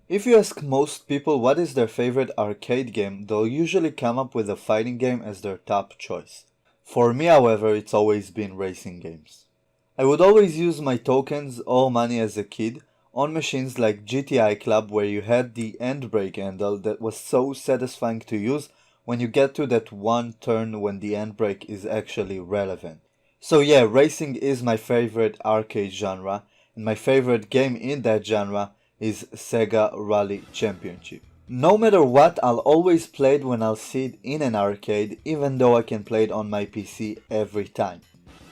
If you ask most people what is their favorite arcade game, they'll usually come up with a fighting game as their top choice. For me, however, it's always been racing games. I would always use my tokens or money as a kid on machines like GTI Club, where you had the handbrake handle that was so satisfying to use when you get to that one turn when the handbrake is actually relevant. So yeah, racing is my favorite arcade genre, and my favorite game in that genre is Sega Rally Championship. No matter what, I'll always play it when I'll see it in an arcade, even though I can play it on my PC every time.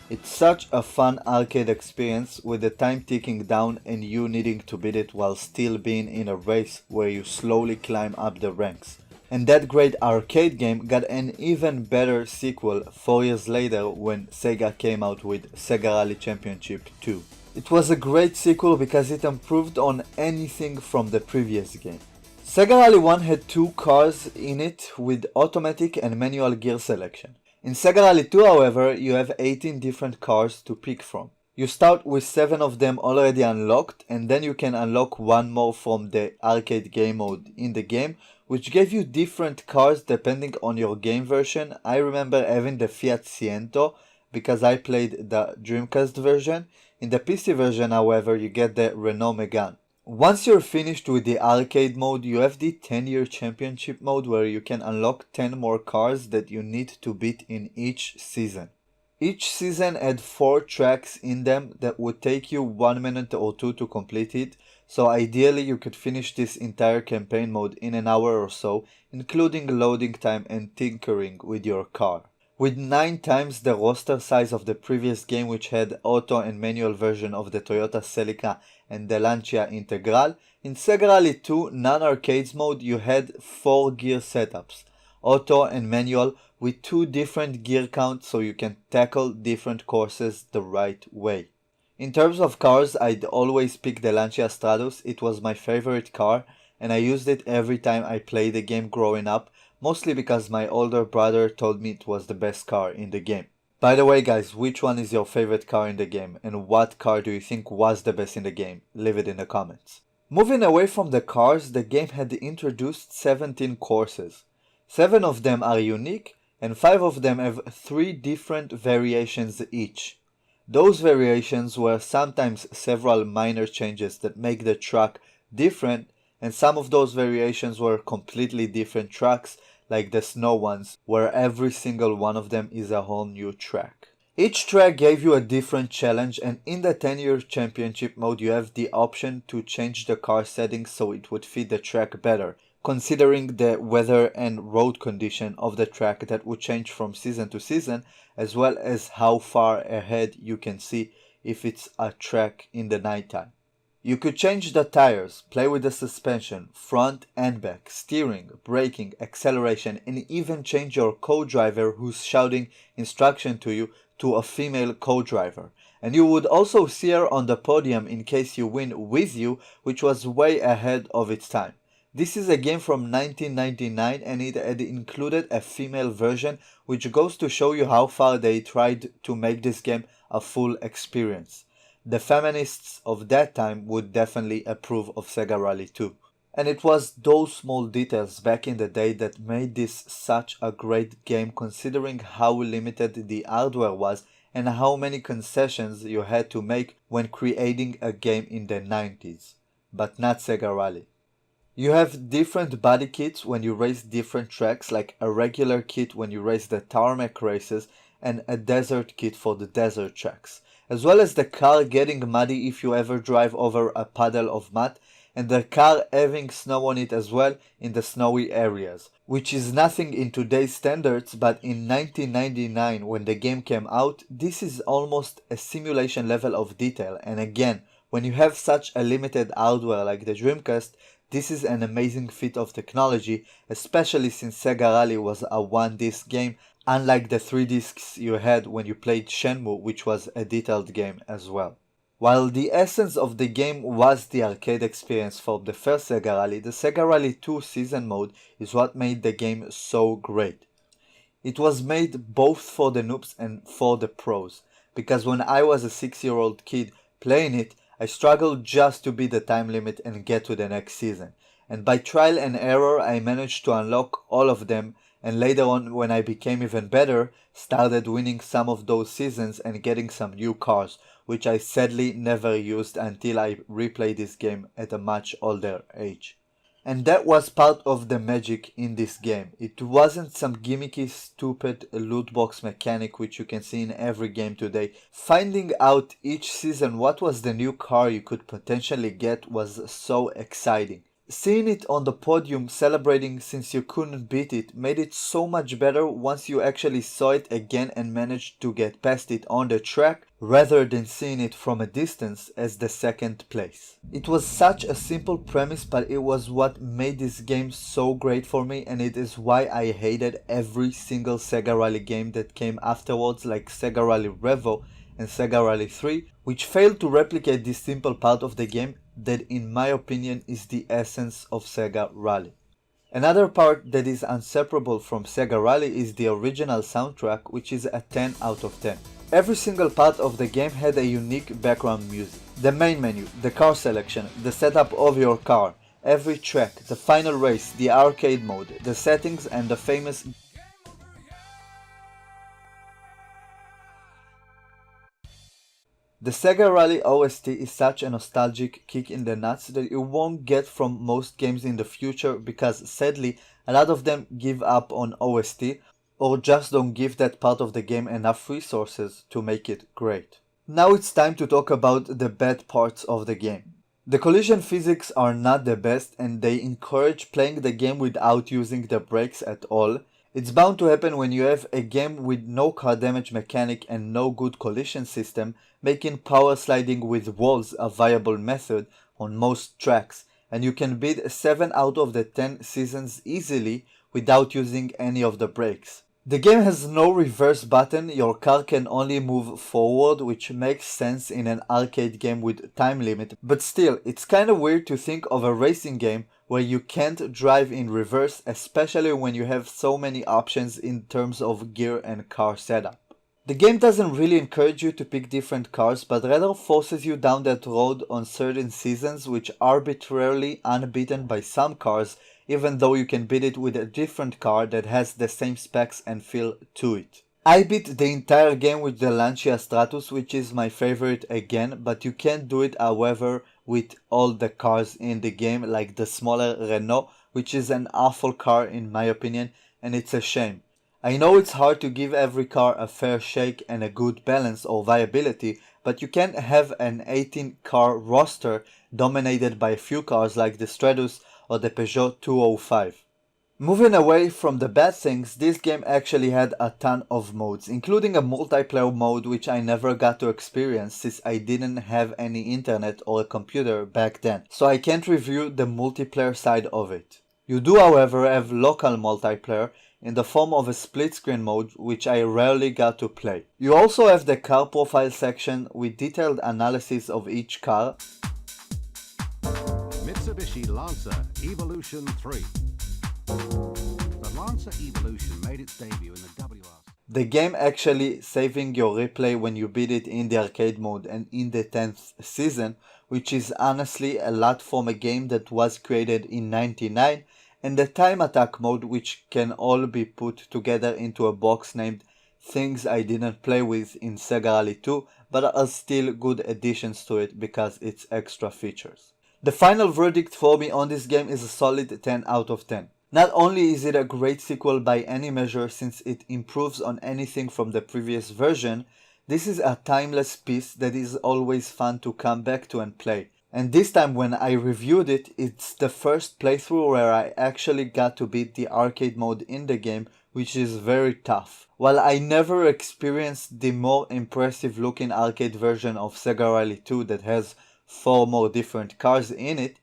It's such a fun arcade experience with the time ticking down and you needing to beat it while still being in a race where you slowly climb up the ranks. And that great arcade game got an even better sequel 4 years later when Sega came out with Sega Rally Championship 2. It was a great sequel because it improved on anything from the previous game. Sega Rally 1 had 2 cars in it with automatic and manual gear selection. In Sega Rally 2, however, you have 18 different cars to pick from. You start with 7 of them already unlocked, and then you can unlock one more from the arcade game mode in the game, which gave you different cars depending on your game version. I remember having the Fiat Ciento because I played the Dreamcast version. In the PC version, however, you get the Renault Megane. Once you're finished with the arcade mode, you have the 10-year championship mode where you can unlock 10 more cars that you need to beat in each season. Each season had 4 tracks in them that would take you 1 minute or 2 to complete it, so ideally you could finish this entire campaign mode in an hour or so, including loading time and tinkering with your car. With 9 times the roster size of the previous game, which had auto and manual version of the Toyota Celica and the Lancia Integral, in Sega Rally 2 non-arcades mode you had 4 gear setups, auto and manual, with 2 different gear counts so you can tackle different courses the right way. In terms of cars, I'd always pick the Lancia Stratus. It was my favorite car and I used it every time I played the game growing up, mostly because my older brother told me it was the best car in the game. By the way guys, which one is your favorite car in the game and what car do you think was the best in the game? Leave it in the comments. Moving away from the cars, the game had introduced 17 courses. 7 of them are unique and 5 of them have 3 different variations each. Those variations were sometimes several minor changes that make the track different, and some of those variations were completely different tracks, like the snow ones, where every single one of them is a whole new track. Each track gave you a different challenge, and in the 10-year championship mode you have the option to change the car settings so it would fit the track better, considering the weather and road condition of the track that would change from season to season, as well as how far ahead you can see if it's a track in the nighttime. You could change the tires, play with the suspension, front and back, steering, braking, acceleration, and even change your co-driver who's shouting instruction to you to a female co-driver. And you would also see her on the podium in case you win with you, which was way ahead of its time. This is a game from 1999 and it had included a female version, which goes to show you how far they tried to make this game a full experience. The feminists of that time would definitely approve of Sega Rally 2. And it was those small details back in the day that made this such a great game, considering how limited the hardware was and how many concessions you had to make when creating a game in the 90s. But not Sega Rally. You have different body kits when you race different tracks, like a regular kit when you race the tarmac races and a desert kit for the desert tracks, as well as the car getting muddy if you ever drive over a puddle of mud, and the car having snow on it as well in the snowy areas, which is nothing in today's standards, but in 1999 when the game came out, this is almost a simulation level of detail. And again, when you have such a limited hardware like the Dreamcast, this is an amazing feat of technology, especially since Sega Rally was a 1-disc game, unlike the 3 discs you had when you played Shenmue, which was a detailed game as well. While the essence of the game was the arcade experience from the first Sega Rally, the Sega Rally 2 season mode is what made the game so great. It was made both for the noobs and for the pros, because when I was a 6-year-old kid playing it, I struggled just to beat the time limit and get to the next season, and by trial and error I managed to unlock all of them, and later on when I became even better, started winning some of those seasons and getting some new cars, which I sadly never used until I replayed this game at a much older age. And that was part of the magic in this game. It wasn't some gimmicky, stupid loot box mechanic which you can see in every game today. Finding out each season what was the new car you could potentially get was so exciting. Seeing it on the podium celebrating since you couldn't beat it made it so much better once you actually saw it again and managed to get past it on the track rather than seeing it from a distance as the second place. It was such a simple premise, but it was what made this game so great for me, and it is why I hated every single Sega Rally game that came afterwards, like Sega Rally Revo and Sega Rally 3, which failed to replicate this simple part of the game that in my opinion is the essence of Sega Rally. Another part that is inseparable from Sega Rally is the original soundtrack, which is a 10 out of 10. Every single part of the game had a unique background music. The main menu, the car selection, the setup of your car, every track, the final race, the arcade mode, the settings and the famous The Sega Rally OST is such a nostalgic kick in the nuts that you won't get from most games in the future because sadly a lot of them give up on OST or just don't give that part of the game enough resources to make it great. Now it's time to talk about the bad parts of the game. The collision physics are not the best and they encourage playing the game without using the brakes at all. It's bound to happen when you have a game with no car damage mechanic and no good collision system, making power sliding with walls a viable method on most tracks, and you can beat 7 out of the 10 seasons easily without using any of the brakes. The game has no reverse button, your car can only move forward, which makes sense in an arcade game with time limit, but still, it's kinda weird to think of a racing game where you can't drive in reverse, especially when you have so many options in terms of gear and car setup. The game doesn't really encourage you to pick different cars, but rather forces you down that road on certain seasons, which arbitrarily unbeaten by some cars, even though you can beat it with a different car that has the same specs and feel to it. I beat the entire game with the Lancia Stratus, which is my favorite again, but you can't do it however with all the cars in the game, like the smaller Renault, which is an awful car in my opinion, and it's a shame. I know it's hard to give every car a fair shake and a good balance or viability, but you can't have an 18 car roster dominated by a few cars like the Stratus or the Peugeot 205. Moving away from the bad things, this game actually had a ton of modes, including a multiplayer mode which I never got to experience since I didn't have any internet or a computer back then, so I can't review the multiplayer side of it. You do however have local multiplayer in the form of a split screen mode which I rarely got to play. You also have the car profile section with detailed analysis of each car, Mitsubishi Lancer Evolution 3. The Lancer Evolution made its debut in the WRC. the game actually saving your replay when you beat it in the arcade mode and in the 10th season, which is honestly a lot from a game that was created in '99, and the time attack mode, which can all be put together into a box named Things I Didn't Play With in Sega Rally 2, but are still good additions to it because it's extra features. The final verdict for me on this game is a solid 10 out of 10. Not only is it a great sequel by any measure since it improves on anything from the previous version, this is a timeless piece that is always fun to come back to and play. And this time when I reviewed it, it's the first playthrough where I actually got to beat the arcade mode in the game, which is very tough. While I never experienced the more impressive looking arcade version of Sega Rally 2 that has 4 more different cars in it,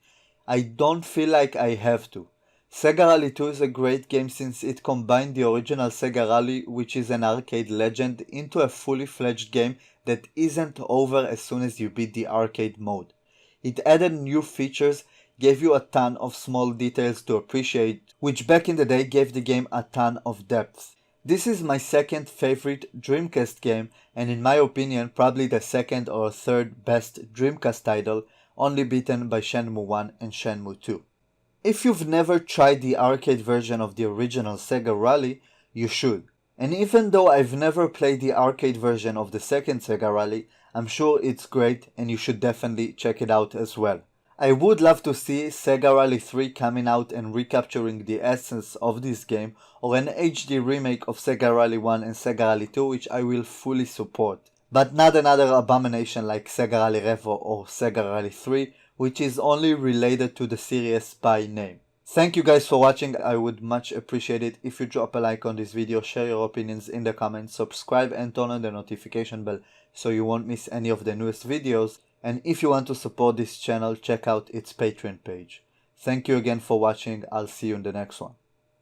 I don't feel like I have to. Sega Rally 2 is a great game since it combined the original Sega Rally, which is an arcade legend, into a fully fledged game that isn't over as soon as you beat the arcade mode. It added new features, gave you a ton of small details to appreciate, which back in the day gave the game a ton of depth. This is my second favorite Dreamcast game, and in my opinion probably the second or third best Dreamcast title, only beaten by Shenmue 1 and Shenmue 2. If you've never tried the arcade version of the original Sega Rally, you should. And even though I've never played the arcade version of the second Sega Rally, I'm sure it's great and you should definitely check it out as well. I would love to see Sega Rally 3 coming out and recapturing the essence of this game, or an HD remake of Sega Rally 1 and Sega Rally 2, which I will fully support. But not another abomination like Sega Rally Revo or Sega Rally 3, which is only related to the series by name. Thank you guys for watching. I would much appreciate it if you drop a like on this video, share your opinions in the comments, subscribe and turn on the notification bell so you won't miss any of the newest videos. And if you want to support this channel, check out its Patreon page. Thank you again for watching. I'll see you in the next one.